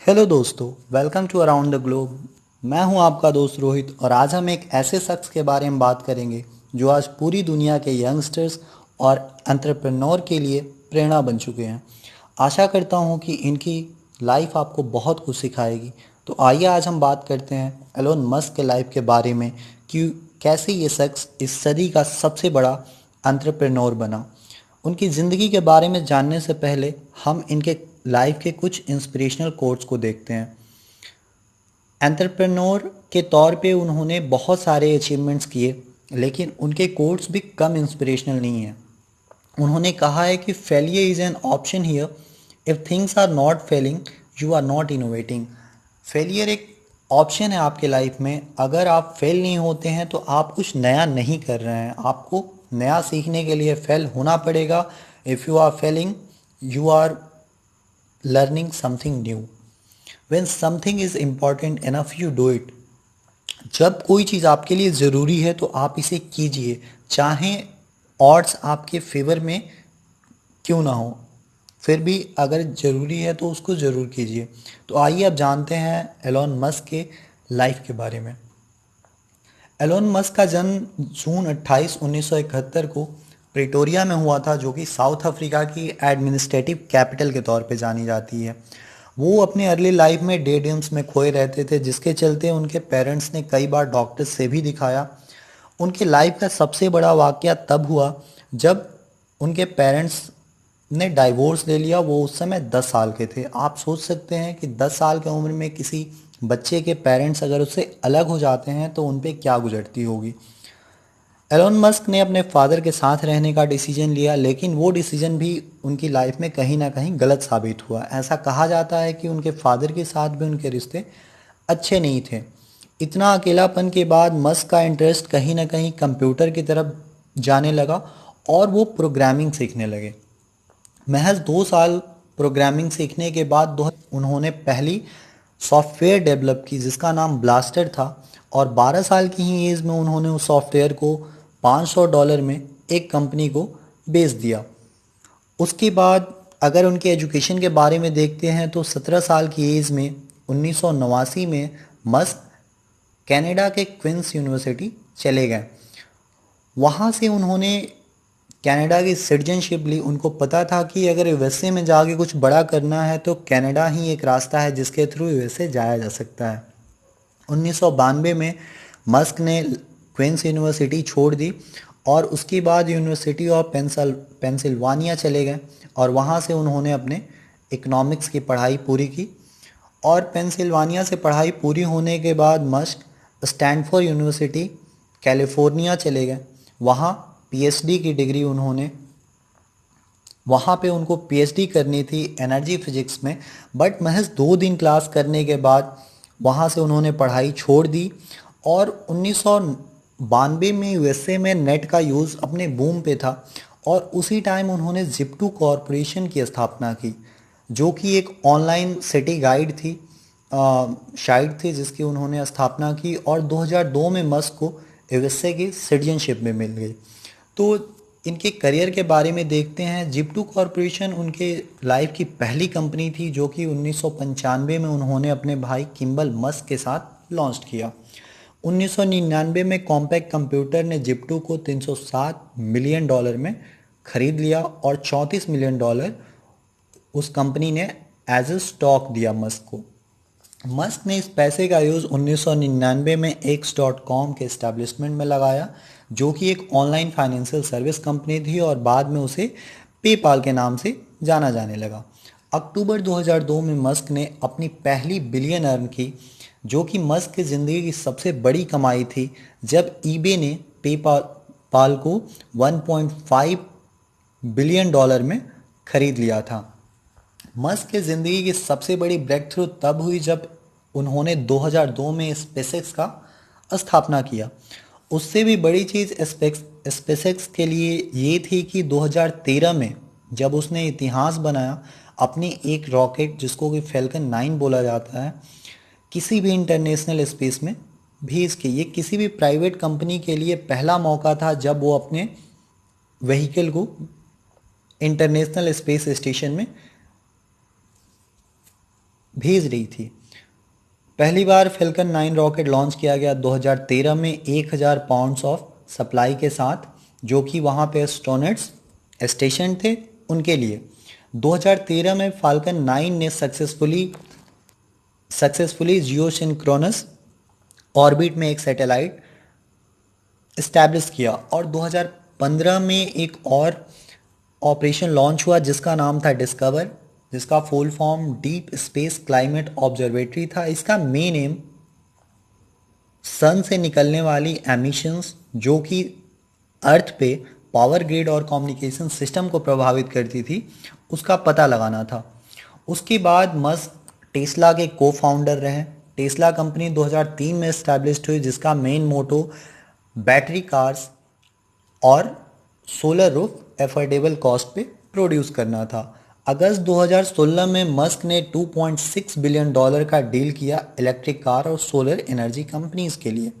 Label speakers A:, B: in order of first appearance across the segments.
A: Hello दोस्तों, welcome to around the globe. मैं हूं आपका दोस्त रोहित और आज हम एक ऐसे शख्स के बारे में बात करेंगे जो आज पूरी दुनिया के यंगस्टर्स और एंटरप्रेन्योर के लिए प्रेरणा बन चुके हैं। आशा करता हूं कि इनकी लाइफ आपको बहुत कुछ सिखाएगी। तो आइए आज हम बात करते हैं एलोन मस्क के लाइफ के बारे में कि कैसे ये शख्स इस सदी का सबसे बड़ा एंटरप्रेन्योर बना। उनकी ज़िंदगी के बारे में जानने से पहले हम इनके लाइफ के कुछ इंस्पिरेशनल कोट्स को देखते हैं। एंटरप्रेन्योर के तौर पे उन्होंने बहुत सारे अचीवमेंट्स किए, लेकिन उनके कोट्स भी कम इंस्पिरेशनल नहीं हैं। उन्होंने कहा है कि failure is an option here, if things are not failing you are not innovating. Failure एक ऑप्शन है आपके लाइफ में। अगर आप फेल नहीं होते हैं तो आप कुछ नया नहीं कर रहे हैं। आपको नया सीखने के लिए फेल होना पड़ेगा। If you are failing you are learning something new. When something is important enough you do it. जब कोई चीज़ आपके लिए ज़रूरी है तो आप इसे कीजिए, चाहे ऑड्स आपके फेवर में क्यों ना हो। फिर भी अगर ज़रूरी है तो उसको ज़रूर कीजिए। तो आइए अब जानते हैं एलोन मस्क के लाइफ के बारे में। एलोन मस्क का जन्म जून 28 1971 को प्रिटोरिया में हुआ था, जो कि साउथ अफ्रीका की एडमिनिस्ट्रेटिव कैपिटल के तौर पे जानी जाती है। वो अपने अर्ली लाइफ में डे ड्रीम्स में खोए रहते थे, जिसके चलते उनके पेरेंट्स ने कई बार डॉक्टर्स से भी दिखाया। उनके लाइफ का सबसे बड़ा वाक़या तब हुआ जब उनके पेरेंट्स ने डाइवोर्स ले लिया। वो उस समय 10 साल के थे। आप सोच सकते हैं कि 10 साल की उम्र में किसी बच्चे के पेरेंट्स अगर उससे अलग हो जाते हैं तो उन पे क्या गुजरती होगी। एलोन मस्क ने अपने फादर के साथ रहने का डिसीजन लिया, लेकिन वो डिसीजन भी उनकी लाइफ में कहीं ना कहीं गलत साबित हुआ। ऐसा कहा जाता है कि उनके फादर के साथ भी उनके रिश्ते अच्छे नहीं थे। इतना अकेलापन के बाद मस्क का इंटरेस्ट कहीं ना कहीं कंप्यूटर की तरफ जाने लगा और वो प्रोग्रामिंग सीखने लगे। महज 2 साल प्रोग्रामिंग सीखने के बाद उन्होंने पहली सॉफ्टवेयर डेवलप की जिसका नाम ब्लास्टर था, और 12 साल की ही एज में उन्होंने उस सॉफ्टवेयर को $500 में एक कंपनी को बेच दिया। उसके बाद अगर उनके एजुकेशन के बारे में देखते हैं तो 17 साल की एज में 1989 में मस्क कनाडा के क्वींस यूनिवर्सिटी चले गए। वहाँ से उन्होंने कनाडा की सिटीजनशिप ली। उनको पता था कि अगर यूएसए में जाके कुछ बड़ा करना है तो कनाडा ही एक रास्ता है जिसके थ्रू यूएसए जाया जा सकता है। 1992 में मस्क ने क्वींस यूनिवर्सिटी छोड़ दी और उसके बाद यूनिवर्सिटी ऑफ पेंसिल्वानिया चले गए और वहाँ से उन्होंने अपने इकोनॉमिक्स की पढ़ाई पूरी की। और पेंसिल्वानिया से पढ़ाई पूरी होने के बाद मस्क स्टैनफोर्ड यूनिवर्सिटी कैलिफोर्निया चले गए। वहाँ पीएचडी की डिग्री उन्होंने वहाँ पे उनको पीएचडी करनी थी एनर्जी फिजिक्स में, बट महज 2 दिन क्लास करने के बाद वहाँ से उन्होंने पढ़ाई छोड़ दी। और 1992 में यूएसए में नेट का यूज़ अपने बूम पे था और उसी टाइम उन्होंने जिप्टू कॉरपोरेशन की स्थापना की, जो कि एक ऑनलाइन सिटी गाइड थी शाइट थी जिसकी उन्होंने स्थापना की। और 2002 में मस्क को यूएसए की सिटीजनशिप में मिल गई। तो इनके करियर के बारे में देखते हैं। जिप्टू कॉरपोरेशन उनके लाइफ की पहली कंपनी थी, जो कि 1995 में उन्होंने अपने भाई किम्बल मस्क के साथ लॉन्च किया। 1999 में कॉम्पैक्ट कंप्यूटर ने जिप्टू को $307 मिलियन में खरीद लिया और $34 मिलियन उस कंपनी ने एज ए स्टॉक दिया मस्क को। मस्क ने इस पैसे का यूज़ 1999 में X.com के इस्टेब्लिशमेंट में लगाया, जो कि एक ऑनलाइन फाइनेंशियल सर्विस कंपनी थी और बाद में उसे पेपाल के नाम से जाना जाने लगा। अक्टूबर 2002 में मस्क ने अपनी पहली बिलियन अर्न की, जो कि मस्क की ज़िंदगी की सबसे बड़ी कमाई थी, जब ईबे ने पेपाल को $1.5 बिलियन में खरीद लिया था। मस्क की ज़िंदगी की सबसे बड़ी ब्रेक थ्रू तब हुई जब उन्होंने 2002 में स्पेसएक्स का स्थापना किया। उससे भी बड़ी चीज़ स्पेसएक्स के लिए ये थी कि 2013 में जब उसने इतिहास बनाया अपनी एक रॉकेट जिसको कि फैल्कन 9 बोला जाता है, किसी भी इंटरनेशनल स्पेस में भेज के। ये किसी भी प्राइवेट कंपनी के लिए पहला मौका था जब वो अपने व्हीकल को इंटरनेशनल स्पेस स्टेशन में भेज रही थी। पहली बार फैल्कन 9 रॉकेट लॉन्च किया गया 2013 में 1000 पाउंड्स ऑफ सप्लाई के साथ, जो कि वहाँ पे एस्ट्रोनट्स स्टेशन थे उनके लिए। 2013 में फाल्कन 9 ने सक्सेसफुली जियोसिंक्रोनस ऑर्बिट में एक सैटेलाइट इस्टेब्लिश किया, और 2015 में एक और ऑपरेशन लॉन्च हुआ जिसका नाम था डिस्कवर, जिसका full form deep space climate observatory था। इसका मेन एम सन से निकलने वाली एमिशंस जो कि अर्थ पे पावर ग्रिड और कम्युनिकेशन सिस्टम को प्रभावित करती थी, उसका पता लगाना था। उसके बाद मस्क टेस्ला के को फाउंडर रहे। टेस्ला कंपनी 2003 में इस्टेब्लिश्ड हुई, जिसका मेन मोटो बैटरी कार्स और सोलर रूफ एफोर्डेबल कॉस्ट पे प्रोड्यूस करना था। अगस्त 2016 में मस्क ने $2.6 बिलियन का डील किया इलेक्ट्रिक कार और सोलर एनर्जी कंपनीज के लिए।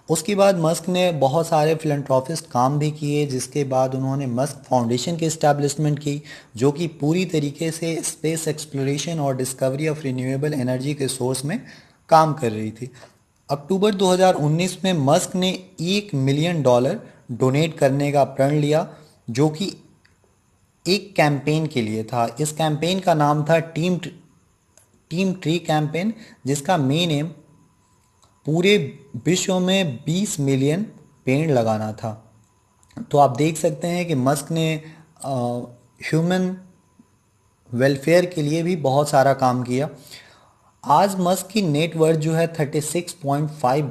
A: उसके बाद मस्क ने बहुत सारे फिलैंथ्रोपिस्ट काम भी किए, जिसके बाद उन्होंने मस्क फाउंडेशन की इस्टेब्लिशमेंट की, जो कि पूरी तरीके से स्पेस एक्सप्लोरेशन और डिस्कवरी ऑफ रिन्यूएबल एनर्जी के सोर्स में काम कर रही थी। अक्टूबर 2019 में मस्क ने $1 मिलियन डोनेट करने का प्रण लिया, जो कि एक कैंपेन के लिए था। इस कैंपेन का नाम था टीम ट्री कैंपेन, जिसका मेन एम पूरे विश्व में 20 मिलियन पेड़ लगाना था। तो आप देख सकते हैं कि मस्क ने ह्यूमन वेलफेयर के लिए भी बहुत सारा काम किया। आज मस्क की नेटवर्थ जो है 36.5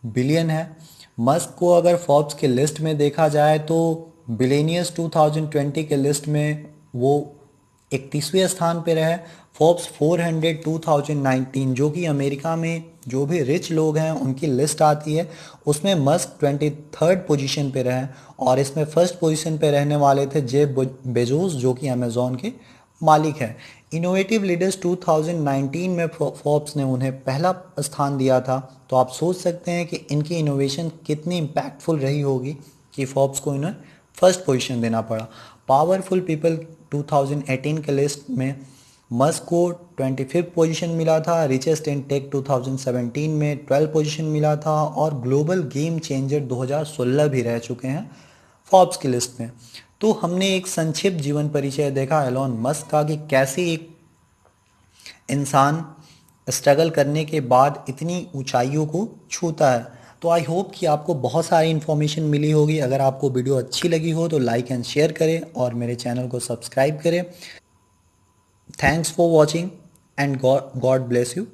A: बिलियन है। मस्क को अगर फोर्ब्स के लिस्ट में देखा जाए तो बिलियनियर्स 2020 के लिस्ट में वो 31वें स्थान पे रहे। फोर्ब्स 400 2019 जो कि अमेरिका में जो भी रिच लोग हैं उनकी लिस्ट आती है, उसमें मस्क 23rd पोजीशन पे रहे, और इसमें फर्स्ट पोजीशन पे रहने वाले थे जेफ बेजोस जो कि अमेजोन के मालिक हैं। इनोवेटिव लीडर्स 2019 में फोर्ब्स ने उन्हें पहला स्थान दिया था। तो आप सोच सकते हैं कि इनकी इनोवेशन कितनी इम्पैक्टफुल रही होगी कि फोर्ब्स को इन्हें फर्स्ट पोजीशन देना पड़ा। पावरफुल पीपल 2018 के लिस्ट में मस्क को 25th पोजीशन मिला था। रिचेस्ट इन टेक 2017 में 12 पोजीशन मिला था, और ग्लोबल गेम चेंजर 2016 भी रह चुके हैं फोर्ब्स की लिस्ट में। तो हमने एक संक्षिप्त जीवन परिचय देखा एलोन मस्क का, कि कैसे एक इंसान स्ट्रगल करने के बाद इतनी ऊंचाइयों को छूता है। तो आई होप कि आपको बहुत सारी इन्फॉर्मेशन मिली होगी। अगर आपको वीडियो अच्छी लगी हो तो लाइक एंड शेयर करें और मेरे चैनल को सब्सक्राइब करें। Thanks for watching and God bless you.